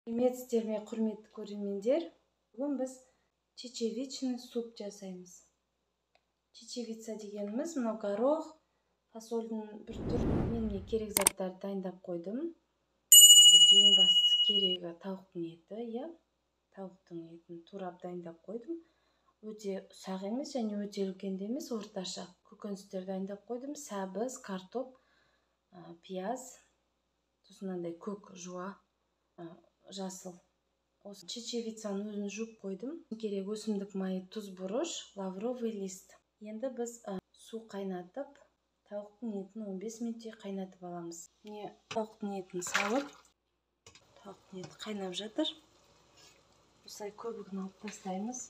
Сәлеметсіздер ме, құрметті көрермендер? Бүгін біз чечевичный суп жасаймыз. Чечевица дегеніміз мынау горох, фасольдің бір түрі. Менге керек заттарды дайындап қойдым. Бізге ең бастысы керегі тауықтың еті, тауықтың етін турап дайындап қойдым. Өте ұсақ емес және өте үлкен де емес, орташа. Көкөністер дайындап қойдым. Сәбіз, картоп, пияз, сосын мынандай көк жуа, жасыл. Осы чечевицаны өзін жуып қойдым. Керек өсімдік майы, тұз, бұрыш, лавровый лист. Енді біз су қайнатып, тауықтың етін 15 минутте қайнатып аламыз. Тауықтың етін салып, тауықтың еті қайнап жатыр. Осылай көбігін алып тастаймыз.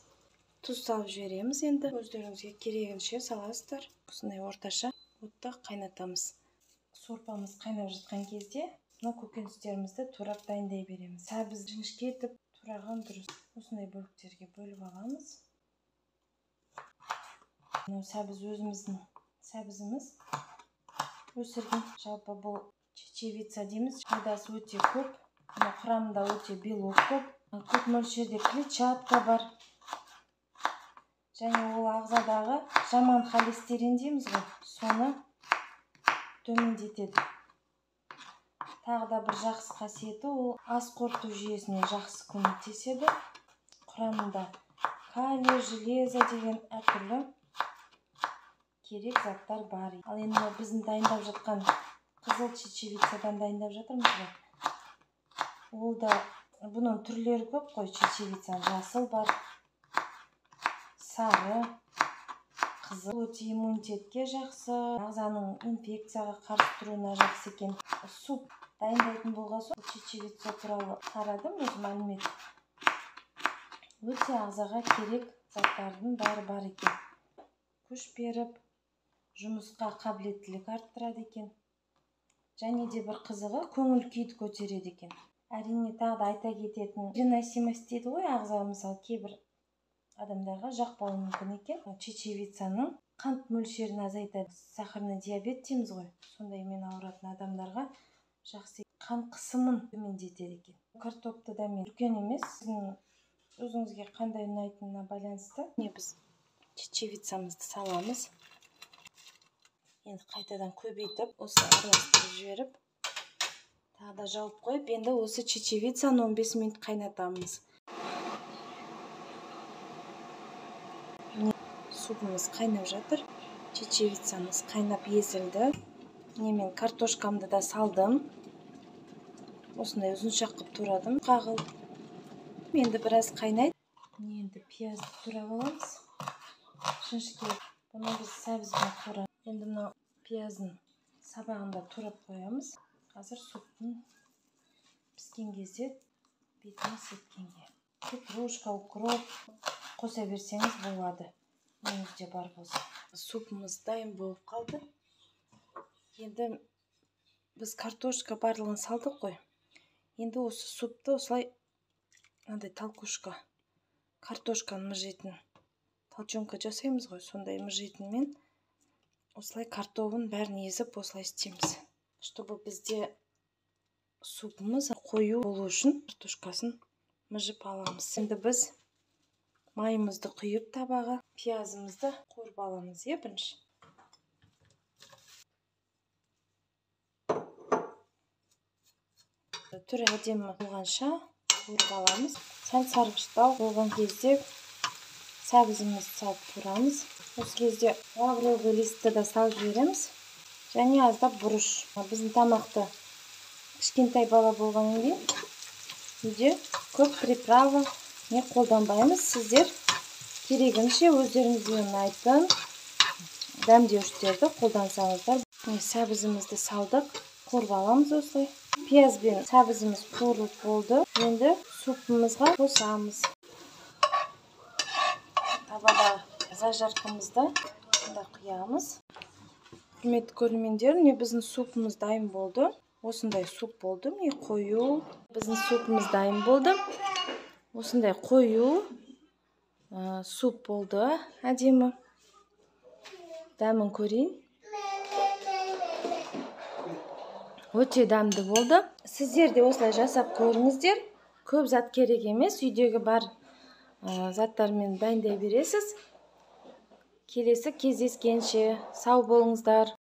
Тұз салып жібереміз. Енді өздеріңізге керегінше саласыздар. Осындай орташа отта қайнатамыз. Сорпамыз қайнап жатқан кезде мына көкөністерімізді турап дайындай береміз. Сәбіз жіңішке етіп тураған дұрыс. Осындай бөліктерге бөліп аламыз. Мынау сәбіз өзіміздің сәбізіміз. Өсірген. Жалпы бұл чечевица дейміз. Пайдасы өте көп. Құрамында өте белок көп. Көп мөлшерде клетчатка бар. Және ол ағзадағы жаман холестерин дейміз ғой, соны төмендетеді. Тағы да бір жақсы қасиеті, ол ас қорыту жүйесіне жақсы көмектеседі. Құрамында калий, железо деген әртүрлі керек заттар бар. Ал енді біздің дайындап жатқан қызыл чечевицадан дайындап жатырмыз ғой. Ол да бұның түрлері көп қой, чечевица. Жасыл бар, сары, қызыл. Өте иммунитетке жақсы, ағзаның инфекцияға қарсы тұруына жақсы екен. Суп дайындайтын болған соң чечевица туралы қарадым, өз мәлімет. Өте ағзаға керек заттардың бәрі бар екен. Күш беріп, жұмысқа қабілеттілік арттырады екен. Және де бір қызығы, көңіл күйді көтереді екен. Әрине, тағы да айта кететін, переносимость дейді ғой, ағза мысалы кейбір адамдарға жақпауы мүмкін екен. Чечевицаның қант мөлшерін азайтады. Сахарный диабет дейміз ғой. Сондаймен ауыратын адамдарға жақсы қан қысымын төмендетеді екен. Картопты да мен үлкен емес, өзіңізге қандай ұнайтынына байланысты. Біз чечевицамызды саламыз. Енді қайтадан көбейтіп, осы араластырып жіберіп, тағы да жауып қойып, енді осы чечевицаны 15 минут қайнатамыз. Супымыз қайнап жатыр. Чечевицамыз қайнап езілді. Мен картошкамды да салдым. Осындай ұзыншақ қылып турадым. Қағыл. Енді біраз қайнайды. Енді пиязды турап аламыз. Жіңішке. Бұны біз сәбізбен турап. Енді мына пияздың сабағында турап қоямыз. Қазір суптың піскен кезде бетіне сепкенге. Петрушка, укроп қоса берсеңіз болады. Меніңізде бар болса. Супымыз дайын болып қалды. Енді біз картошка барлығын салдық қой. Енді осы супты осылай толкушка, картошканы мұжитын толчонка жасаймыз ғой, сондай мұжитынмен осылай картоптың бәрін езіп осылай істейміз. Чтобы бізде супымыз қою болу үшін картошкасын мұжып аламыз. Енді біз майымызды құйып табаға, пиязымызды қуырып аламыз, бірінші. Түрі әдемі болғанша қуырып аламыз. Сәл сарғыштау болған кезде сәбізімізді салып турамыз. Осы кезде лавровый листті да салып жібереміз. Және аздап бұрыш. Біздің тамақты кішкентай бала болғаннан кейін үйде көп приправа не қолданбаймыз. Сіздер керегінше өздеріңізге ұнайтын дәмдеуіштерді қолдансаңыздар. Сәбізімізді салдық, қуырып аламыз осылай. Пияз бен сәбізіміз қуырылып болды. Енді супымызға қосамыз. Табадағы зажаркамызды құямыз. Құрметті көрермендер, біздің супымыз дайын болды. Осындай суп болды. Қою. Біздің супымыз дайын болды. Осындай қою суп болды. Әдемі. Дәмін көрейін. Өте дәмді болды. Сіздер де осылай жасап көріңіздер. көп зат керек емес, үйдегі бар заттармен дайындай бересіз. Келесі кездескенше сау болыңыздар.